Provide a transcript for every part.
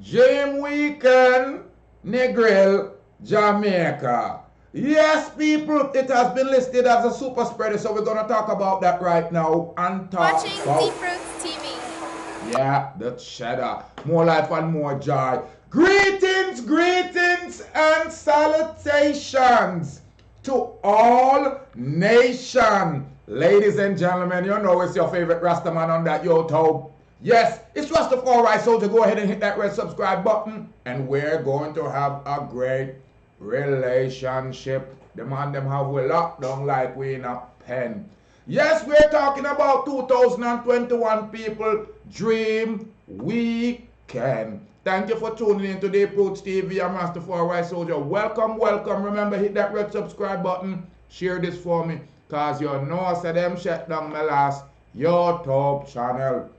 Dream Weekend, Negril Jamaica. Yes, people, it has been listed as a super spreader, so we're going to talk about that right now and talk Watching about, Deep Roots TV. yeah, the cheddar. More life and more joy. Greetings, greetings, and salutations to all nation. Ladies and gentlemen, you know it's your favorite Rasta man on that YouTube. Yes, it's Rastafari, so to go ahead and hit that red subscribe button, and we're going to have a great relationship. The man them have we locked down like we in a pen. Yes, we're talking about 2021 people dream weekend. Thank you for tuning in to Deep Roots TV. I'm Rastafari Soldier. Welcome, welcome. Remember, hit that red subscribe button. Share this for me, cause you know I said them shut down my last YouTube channel.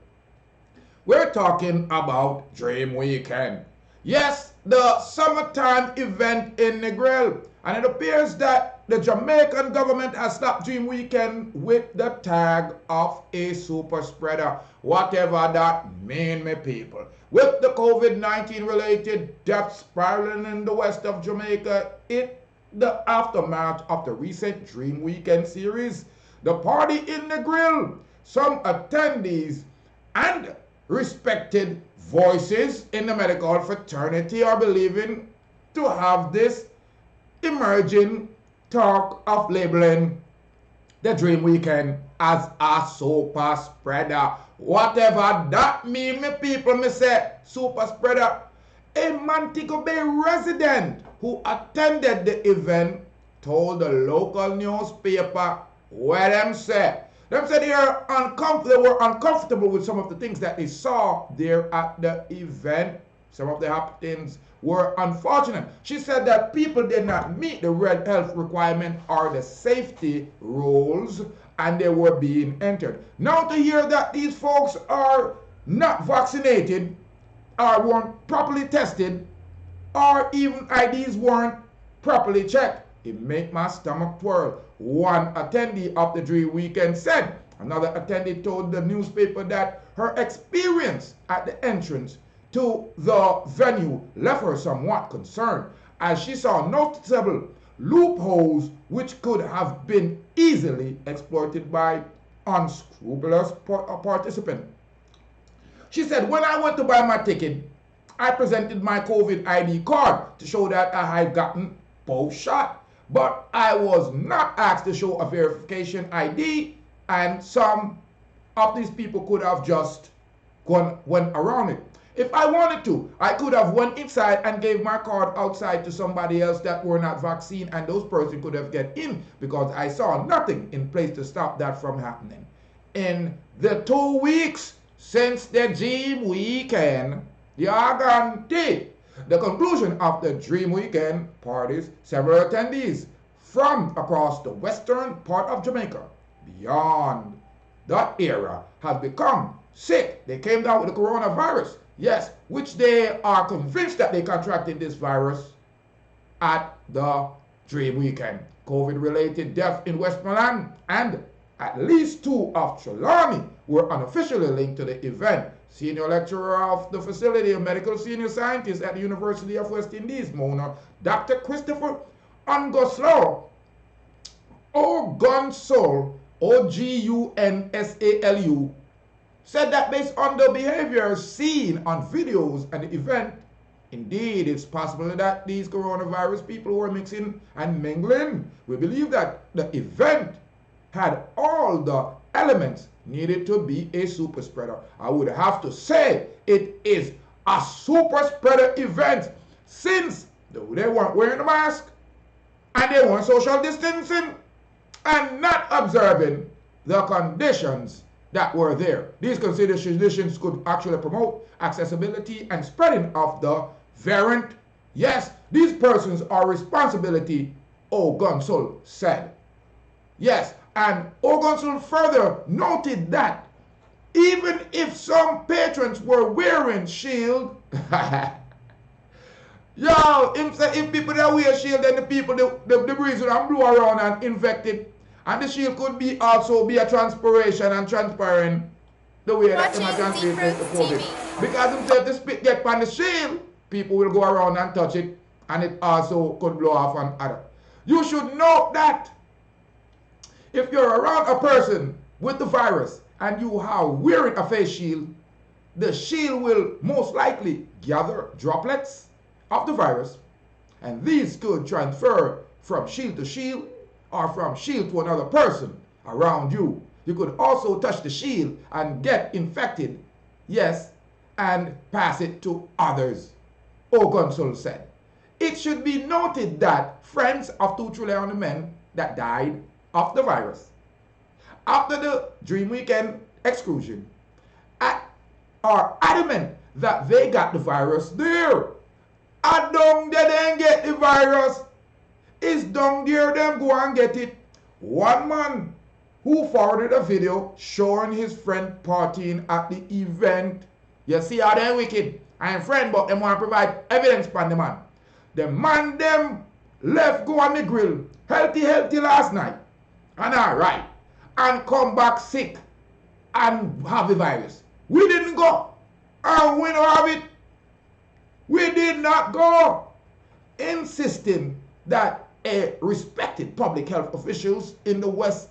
We're talking about Dream Weekend. Yes, the summertime event in Negril. And it appears that the Jamaican government has stopped Dream Weekend with the tag of a super spreader. Whatever that mean, my people. With the COVID-19 related deaths spiraling in the west of Jamaica, the aftermath of the recent Dream Weekend series, the party in Negril, some attendees, and respected voices in the medical fraternity are believing to have this emerging talk of labeling the Dream Weekend as a super spreader. Whatever that mean, me people, me say super spreader. A Montego Bay resident who attended the event told the local newspaper what them said. Them said they were uncomfortable with some of the things that they saw there at the event. Some of the happenings were unfortunate. She said that people did not meet the red health requirement or the safety rules, and they were being entered. Now to hear that these folks are not vaccinated or weren't properly tested, or even IDs weren't properly checked, it made my stomach twirl. One attendee of the Dream Weekend said. Another attendee told the newspaper that her experience at the entrance to the venue left her somewhat concerned, as she saw noticeable loopholes which could have been easily exploited by unscrupulous participants. She said, when I went to buy my ticket, I presented my COVID ID card to show that I had gotten both shots. But I was not asked to show a verification ID, and some of these people could have just went around it. If I wanted to, I could have went inside and gave my card outside to somebody else that were not vaccinated, and those persons could have get in, because I saw nothing in place to stop that from happening. In the 2 weeks since the Dream Weekend, the guarantee. The conclusion of the Dream Weekend parties, several attendees from across the western part of Jamaica, beyond that era, have become sick. They came down with the coronavirus, yes, which they are convinced that they contracted this virus at the Dream Weekend. COVID-related deaths in Westmoreland and at least 2 of Trelawney were unofficially linked to the event. Senior lecturer of the facility, a medical senior scientist at the University of West Indies, Mona, Dr. Christopher Ongoslo, Ogunsol, Ogunsalu, said that based on the behavior seen on videos and the event, indeed it's possible that these coronavirus people were mixing and mingling. We believe that the event had all the elements needed to be a super spreader. I would have to say it is a super spreader event, since they weren't wearing a mask and they weren't social distancing and not observing the conditions that were there. These conditions could actually promote accessibility and spreading of the variant. Yes, these persons are responsibility, Ogunsul said. Yes, and Ogunsul further noted that even if some patrons were wearing shield, yo, him say if people that wear shield, then the people, the breeze will blow around and infect it. And the shield could also be a transpiration and transpiring the way that they Watching might Deep transpire the Roots COVID. TV. Because him say if the spit get on the shield, people will go around and touch it, and it also could blow off on other. You should note that if you're around a person with the virus and you are wearing a face shield, the shield will most likely gather droplets of the virus, and these could transfer from shield to shield or from shield to another person around you. You could also touch the shield and get infected, yes, and pass it to others, Ogunsul said. It should be noted that friends of 2 trillion men that died of the virus after the Dream Weekend exclusion are adamant that they got the virus there. And down there they get the virus. It's down there them go and get it. One man who forwarded a video showing his friend partying at the event. You see how they wicked. I am friend, but them want to provide evidence for the man. The man them left go on the grill, healthy last night, and alright, and come back sick and have the virus. We didn't go, and we don't have it. We did not go. Insisting that a respected public health officials in the west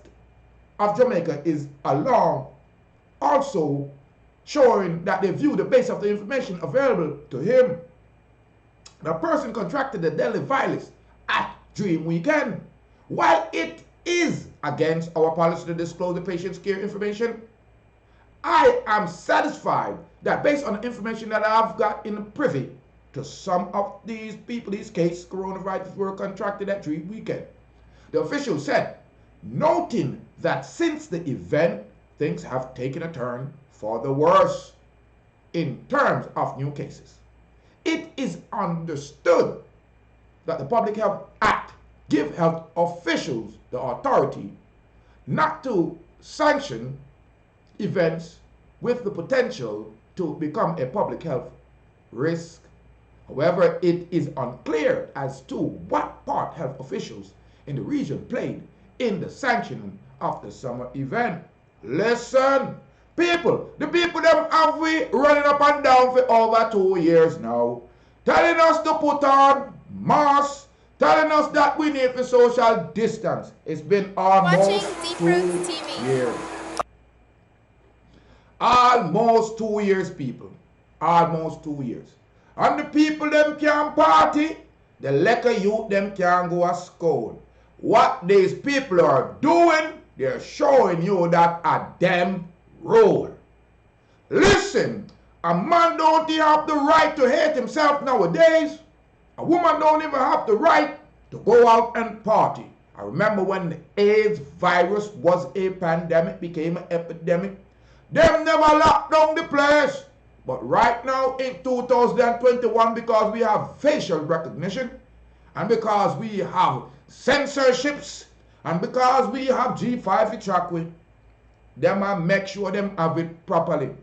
of Jamaica is alarmed, also showing that they view the base of the information available to him. The person contracted the deadly virus at Dream Weekend. While it is against our policy to disclose the patient's care information, I am satisfied that based on the information that I've got in privy to some of these people, these cases, coronavirus were contracted at Dream Weekend. The official said, noting that since the event, things have taken a turn for the worse in terms of new cases. It is understood that the Public Health Act gives health officials the authority not to sanction events with the potential to become a public health risk. However, it is unclear as to what part health officials in the region played in the sanctioning of the summer event. Listen, people, the people them have we running up and down for over 2 years now, telling us to put on masks, telling us that we need for social distance. It's been almost 2 years. Almost 2 years, people. Almost 2 years. And the people them can party, the liquor youth them can go to school. What these people are doing, they're showing you that a damn rule. Listen, a man don't even have the right to hate himself nowadays. A woman don't even have the right to go out and party. I remember when the AIDS virus was a pandemic, became an epidemic. Them never locked down the place. But right now in 2021, because we have facial recognition, and because we have censorships, and because we have G5 to track with, them and make sure them have it properly.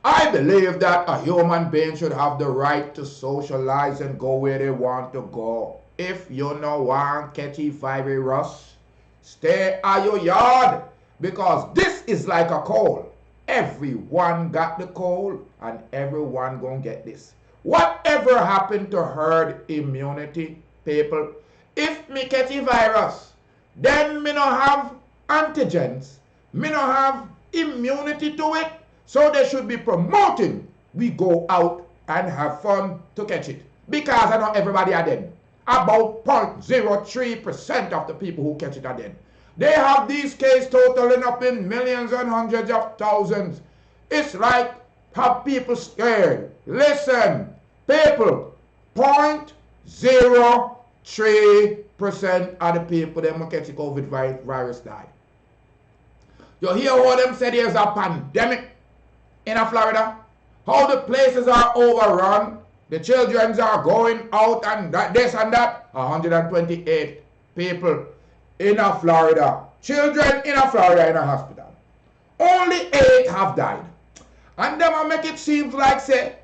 I believe that a human being should have the right to socialize and go where they want to go. If you no want catch a virus, stay at your yard, because this is like a cold. Everyone got the cold, and everyone gonna get this. Whatever happened to herd immunity, people? If me catch a virus, then me no have antigens, me no have immunity to it, so they should be promoting we go out and have fun to catch it. Because I know everybody are dead. About 0.03% of the people who catch it are dead. They have these cases totaling up in millions and hundreds of thousands. It's like have people scared. Listen, people, 0.03% of the people that catch the COVID virus die. You hear how them say there's a pandemic in Florida? How the places are overrun? The children are going out and this and that. 128 people in Florida. Children in Florida in a hospital. Only 8 have died. And them will make it seem like say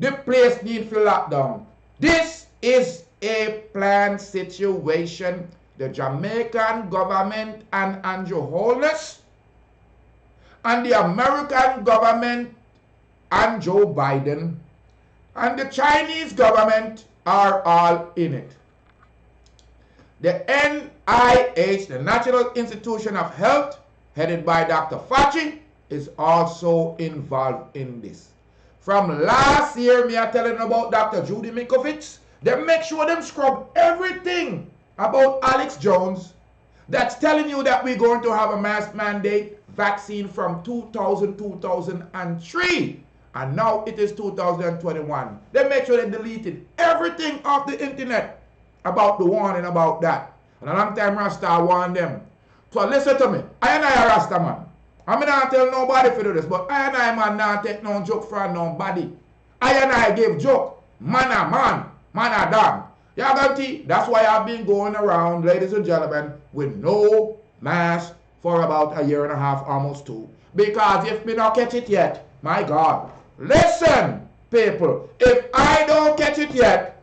the place needs to lock down. This is a planned situation. The Jamaican government and Andrew Holness and the American government and Joe Biden and the Chinese government are all in it. The NIH, the National Institution of Health, headed by Dr. Fauci, is also involved in this. From last year, me are telling about Dr. Judy Mikovits. They make sure them scrub everything about Alex Jones that's telling you that we're going to have a mass mandate vaccine from 2003. And now it is 2021. They make sure they deleted everything off the internet about the warning about that. And a long time Rasta warned them. So listen to me. I and I a Rasta man. I mean, I tell nobody to do this, but I and I man not take no joke from nobody. I and I give joke. Man a man. Man a dog. You got to, that's why I've been going around, ladies and gentlemen, with no mask for about a year and a half, almost 2. Because if me not catch it yet, my God. Listen, people, if I don't catch it yet,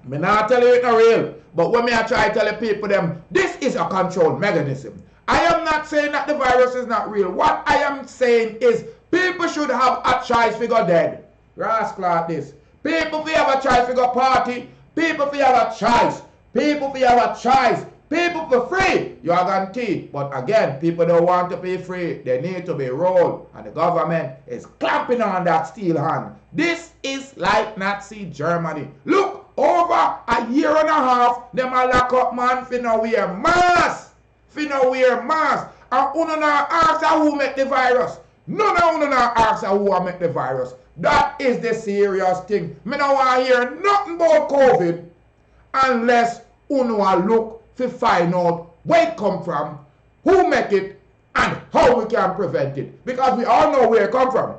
me not tell you it's not real. But when me I try to tell the people them, this is a control mechanism. I am not saying that the virus is not real. What I am saying is people should have a choice to go dead. Rascal like this. People fi have a choice to go party. People fi have a choice. People fi have a choice. People for free, you are guaranteed. But again, people don't want to be free. They need to be rolled. And the government is clamping on that steel hand. This is like Nazi Germany. Look, over a year and a half, them a lock up man fi no wear mask. Fi no wear mask. And uno na ask who make the virus. None of uno na ask who make the virus. That is the serious thing. Me no want to hear nothing about COVID unless uno look to find out where it come from, who make it, and how we can prevent it. Because we all know where it come from.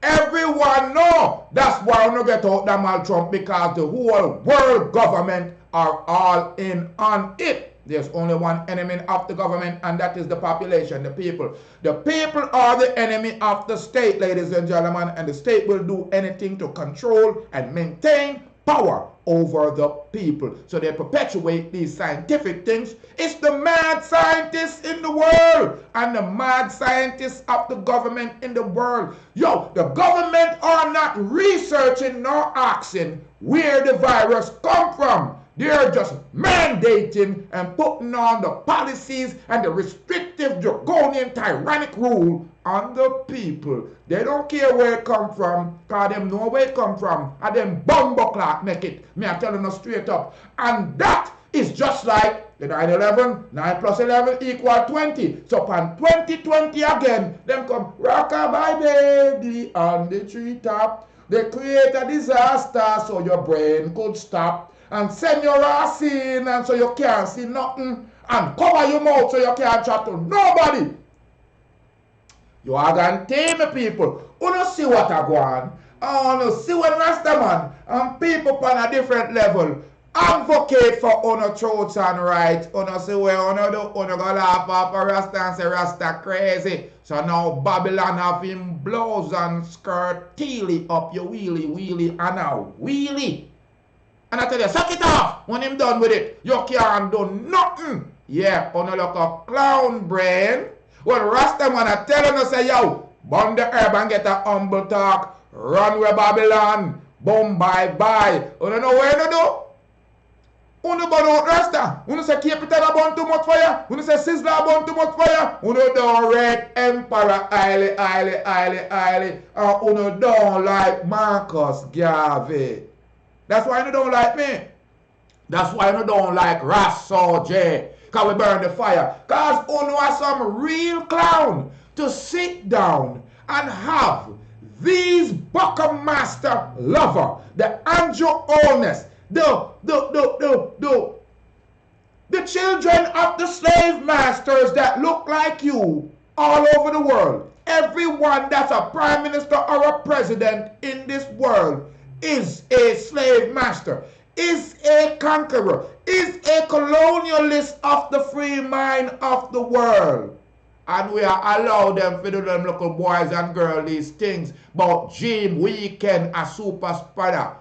Everyone know that's why we don't get out Donald Trump, because the whole world government are all in on it. There's only one enemy of the government, and that is the population, the people. The people are the enemy of the state, ladies and gentlemen, and the state will do anything to control and maintain power over the people. So they perpetuate these scientific things. It's the mad scientists in the world and the mad scientists of the government in the world. Yo, the government are not researching nor asking where the virus come from. They're just mandating and putting on the policies and the restrictive, draconian, tyrannic rule on the people. They don't care where it come from, because them know where it come from. And them bumbo clock make it. Me I'm telling you straight up. And that is just like the 9/11, 9 plus 11 equal 20. So upon 2020 again, them come, rockabye baby on the treetop. They create a disaster so your brain could stop. And send your ass in and so you can't see nothing. And cover your mouth so you can't chat to nobody. You are going to tell me people. You don't see what I go on. You see what Rasta man and people on a different level advocate for honor, truths and rights. You see where you do. You go laugh off a Rasta and say Rasta crazy. So now Babylon have him blouse and skirt teely up your wheelie and a wheelie. And I tell you, suck it off when him done with it. You can't do nothing. Yeah, on a look a clown brain. Well, Rasta man I tell you, say, yo, burn the herb and get a humble talk. Run with Babylon. Boom, bye. You don't know where to do? You don't burn Rasta. You don't say Capital burn too much for you. You don't say Sizzler burn too much for you. You don't Red Emperor, highly. You don't like Marcus Garvey. That's why you don't like me. That's why you don't like Rasta J. Because we burn the fire. Because you are some real clown to sit down and have these Buckmaster lover, the Andrew Holness, the children of the slave masters that look like you all over the world. Everyone that's a prime minister or a president in this world is a slave master, is a conqueror, is a colonialist of the free mind of the world. And we are allowed them to do them little boys and girls these things about Dream Weekend a super spreader.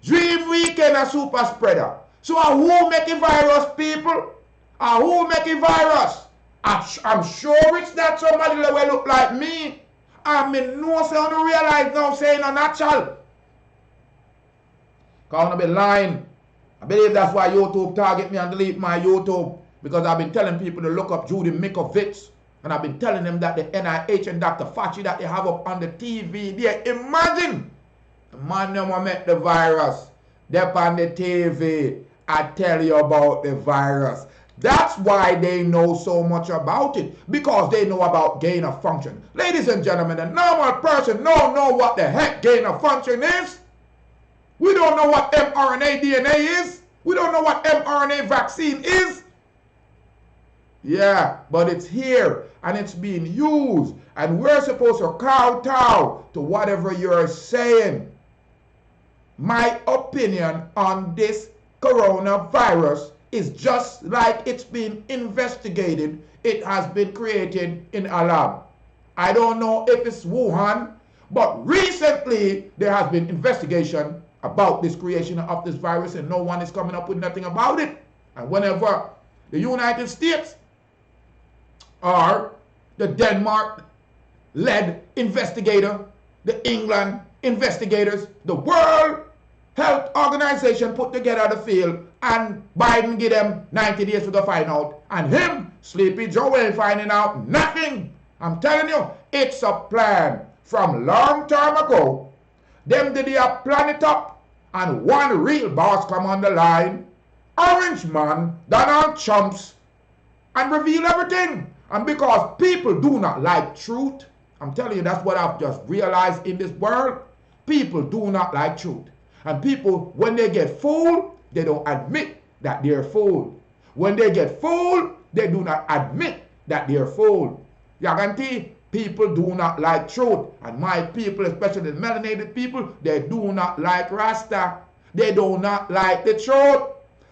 Dream Weekend a super spreader. So who make a virus, people? Who make a virus? I'm sure it's not somebody that will look like me. I mean, no, say, I don't realize now, saying no natural. Because I be lying. I believe that's why YouTube target me and delete my YouTube. Because I've been telling people to look up Judy Mikovits. And I've been telling them that the NIH and Dr. Fauci that they have up on the TV there. Imagine. The man never met the virus. They're on the TV. I tell you about the virus. That's why they know so much about it. Because they know about gain of function. Ladies and gentlemen, the normal person don't know what the heck gain of function is. We don't know what mRNA DNA is. We don't know what mRNA vaccine is. Yeah, but it's here and it's being used. And we're supposed to kowtow to whatever you're saying. My opinion on this coronavirus is just like it's been investigated. It has been created in a lab. I don't know if it's Wuhan, but recently there has been investigation about this creation of this virus and no one is coming up with nothing about it. And whenever the United States or the Denmark-led investigator, the England investigators, the World Health Organization put together the field and Biden give them 90 days to go find out. And him, Sleepy Joe, ain't finding out nothing. I'm telling you, it's a plan from long time ago. Them did they plan it up and one real boss come on the line, Orange Man, Donald Trumps, and reveal everything. And because people do not like truth, I'm telling you, that's what I've just realized in this world. People do not like truth. And people, when they get fooled, they don't admit that they're fooled. When they get fooled, they do not admit that they're fooled. You can see, people do not like truth. And my people, especially the melanated people, they do not like Rasta. They do not like the truth.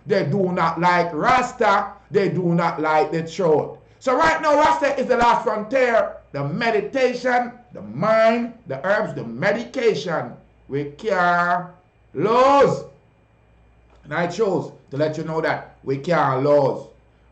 They do not like Rasta. They do not like the truth. So right now, Rasta is the last frontier. The meditation, the mind, the herbs, the medication. We can't lose. And I chose to let you know that we can't lose.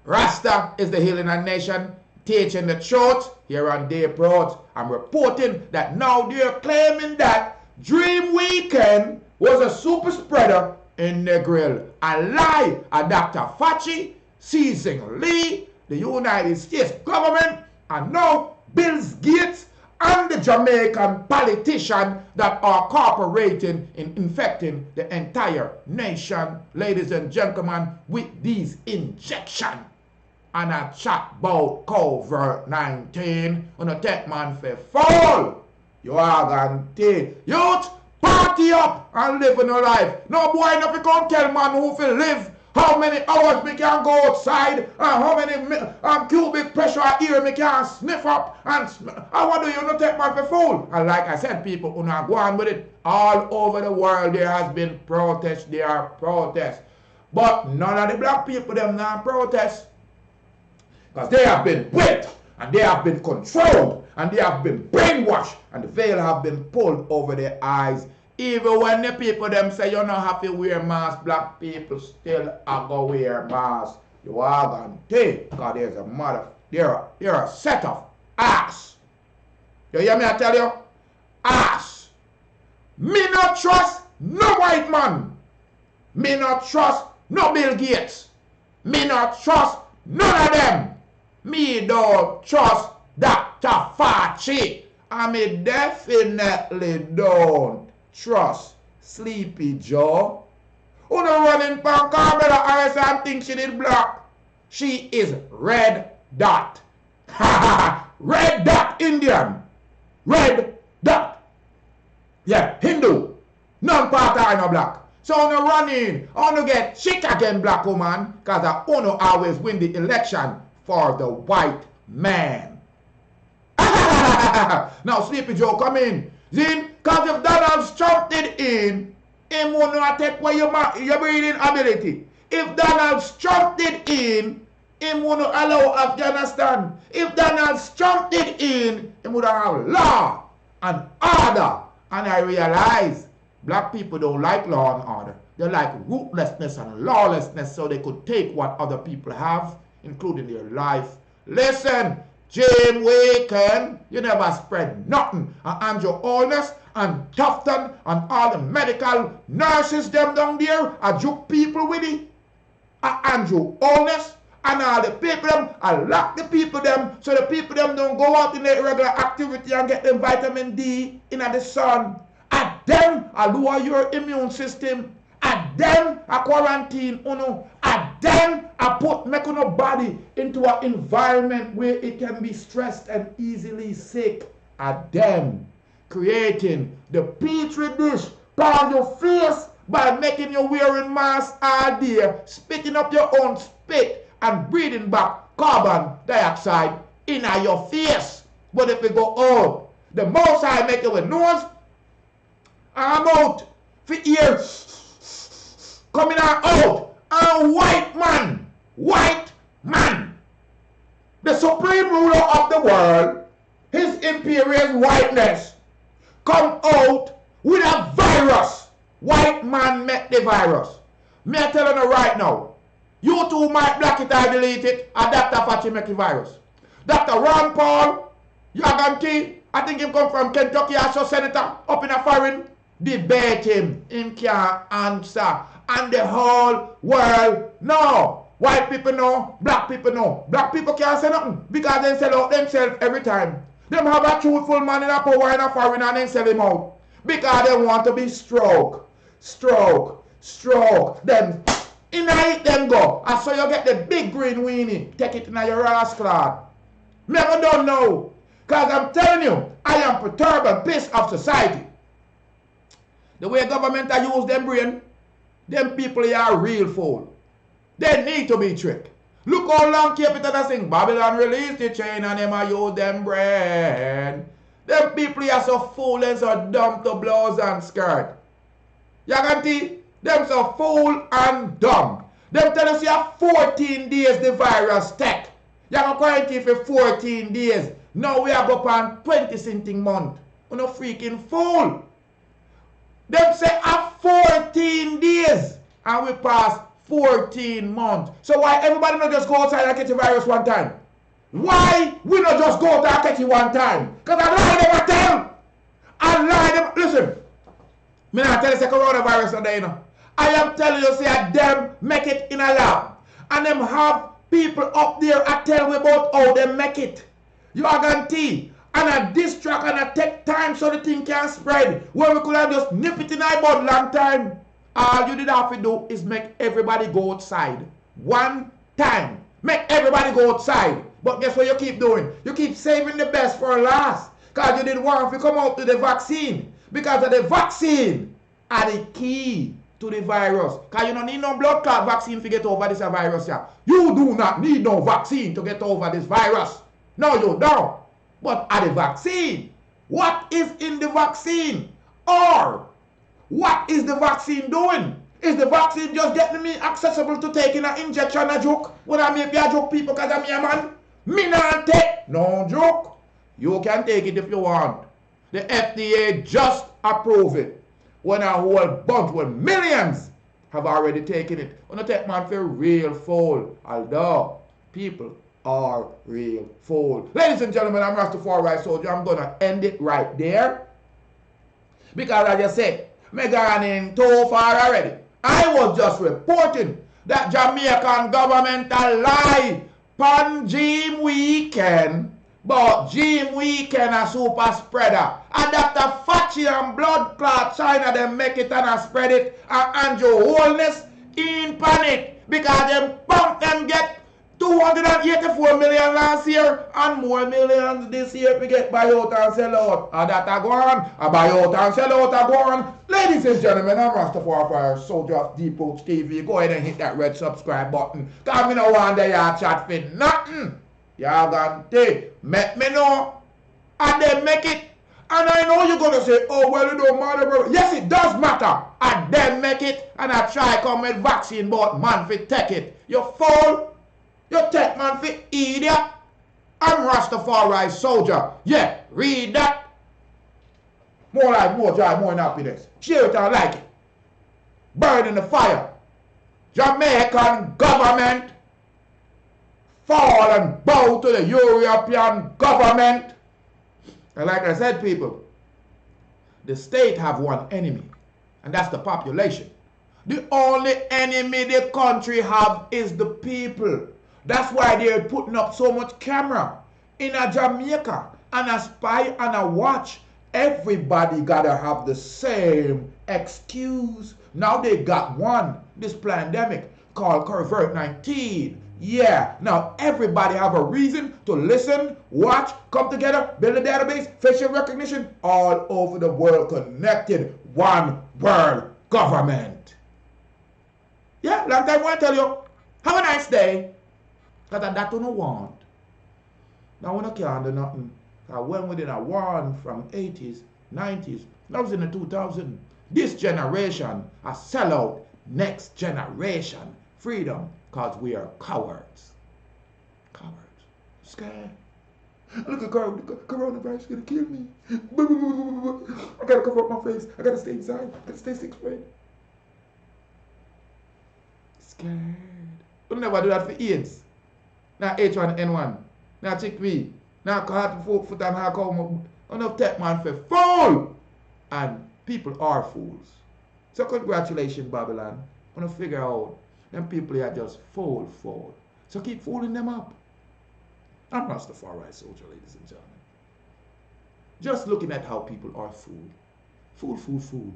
Rasta is the healing of nation, teaching the truth. Here on Day Pros, I'm reporting that now they're claiming that Dream Weekend was a super spreader in Negril. A lie. A Dr. Fauci, seizing Lee, the United States government, and now Bill Gates and the Jamaican politicians that are cooperating in infecting the entire nation, ladies and gentlemen, with these injections. And a chat about COVID-19 on a tech man for fall. You are going to youth, party up and live in a life. No boy, no can tell man who will live. How many hours we can go outside and how many cubic pressure here we can sniff up and I want you not take man for fool. And like I said, people who not go on with it. All over the world there has been protests, there are protests. But none of the black people them not protest. Because they have been whipped and they have been controlled and they have been brainwashed and the veil have been pulled over their eyes. Even when the people them say you don't have to wear mask, black people still are going to wear mask. You are going to take, because there's a mother, they're a set of ass. You hear me I tell you? Ass. Me not trust no white man. Me not trust no Bill Gates. Me not trust none of them. Me don't trust Dr. Fauci. And me definitely don't trust Sleepy Joe. Who no running from Carmela Harris and think she did black. She is red dot. Red dot Indian. Red dot. Yeah, Hindu. None part of no black. So on no running, on no get chick again black woman, cause I wanna always win the election for the white man. Now Sleepy Joe come in. Zin, cause if Donald Trump did in, him will not take away your breathing ability. If Donald Trump did in, him will not allow Afghanistan. If Donald Trump did in, him would have law and order. And I realize black people don't like law and order. They like ruthlessness and lawlessness so they could take what other people have, including their life. Listen, Jim Weekend, you never spread nothing. And Andrew Holness and Tufton and all the medical nurses them down there, I joke people with it. And Andrew Holness and all the people them, I lock the people them so the people them don't go out in their regular activity and get them vitamin D in the sun. At them, I lower your immune system. At them, I quarantine uno. At them, I make your body into an environment where it can be stressed and easily sick. At them, creating the petri dish on your face by making you wearing mask all day, spitting up your own spit and breathing back carbon dioxide in your face. But if you go out, the most I make it with nose, I'm out for ears. Coming out, a white man, the supreme ruler of the world, his imperial whiteness, come out with a virus. White man met the virus. Me I tell you right now, you two might block it or delete it, and Dr. Fauci make the virus. Dr. Ron Paul, you guarantee, I think him come from Kentucky as a senator, up in a foreign, debate him can't answer. And the whole world know. White people know, black people know. Black people can't say nothing because they sell out themselves every time. Them have a truthful man in a power in a foreign and then sell him out. Because they want to be stroke. Then in it them go. And so you get the big green weenie. Take it in your rascal. Never don't know. Because I'm telling you, I am perturbed and pissed of society. The way government use them brain, them people here are real fool. They need to be tricked. Look how long Capital sing Babylon release the chain and them use them brain. Them people here are so fool and so dumb to blouse and skirt. You can see? Them so fool and dumb. Them tell us you have 14 days the virus take. You have quarantine for 14 days. Now we are go on 20 something month. You no freaking fool. Them say have 14 days and we pass 14 months. So why everybody not just go outside and catch the virus one time? Why we not just go out and catch it one time? Because I lie them a tell. I lie them. Listen, me not tell you say coronavirus today, you know. I am telling you say them make it in a lab. And them have people up there I tell me about how they make it. You are guaranteed. And a distract and a take time so the thing can spread. Where we could have just nip it in our bud long time. All you did have to do is make everybody go outside. One time. Make everybody go outside. But guess what you keep doing? You keep saving the best for last. Because you didn't want to come out to the vaccine. Because of the vaccine are the key to the virus. Because you don't need no blood clot vaccine to get over this virus. Yeah. You do not need no vaccine to get over this virus. No, you don't. But at the vaccine, what is in the vaccine? Or what is the vaccine doing? Is the vaccine just getting me accessible to taking an injection a joke? When I make a joke people because I'm a man? Me not take no joke. You can take it if you want. The FDA just approved it. When a whole bunch, when millions have already taken it. I'm not take man for real fool. Although people are real fool. Ladies and gentlemen, I'm Rastafari Soldier. I'm going to end it right there. Because as I said, me gone in too far already. I was just reporting that Jamaican government a lie on Jim Weekend. But Jim Weekend a super spreader. And Dr. Fauci and blood clot China them make it and spread it. And Andrew Holness in panic. Because them pump them get 284 million last year and more millions this year to get buy out and sell out. And that a go on, a buy out and sell out a go on. Ladies and gentlemen, I'm Rastafari Soldier of Deep Roots TV. Go ahead and hit that red subscribe button. Because me no want y'all chat for nothing. Y'all gonna take, make me know. And they make it. And I know you're gonna say, oh well it don't matter, bro. Yes, it does matter. And they make it. And I try come with vaccine, but man fi take it. You fool. You take man for idiot. I'm Rastafari Soldier. Yeah, read that. More life, more joy, more happiness. Share it and like it. Burn in the fire. Jamaican government fall and bow to the European government. And like I said, people, the state have one enemy, and that's the population. The only enemy the country have is the people. That's why they're putting up so much camera in a Jamaica and a spy and a watch. Everybody gotta have the same excuse. Now they got one, this pandemic called COVID-19. Yeah, now everybody have a reason to listen, watch, come together, build a database, facial recognition, all over the world, connected, one world government. Yeah, long time I want to tell you, have a nice day, because that don't want. Now we can't do nothing. I went within a war from 80s, 90s, that was in the 2000s. This generation, a sellout, next generation, freedom, because we are cowards. Cowards. Scared. Look at coronavirus gonna kill me. I gotta cover up my face. I gotta stay inside. I gotta stay 6 feet. Scared. We'll never do that for AIDS. Now H1N1. Now chickpea. Now hard foot and hard come. Enough tech man for fool. And people are fools. So congratulations, Babylon. Wanna figure out them people are just fool. So keep fooling them up. I'm Rastafari soldier, ladies and gentlemen. Just looking at how people are fooled. Fool.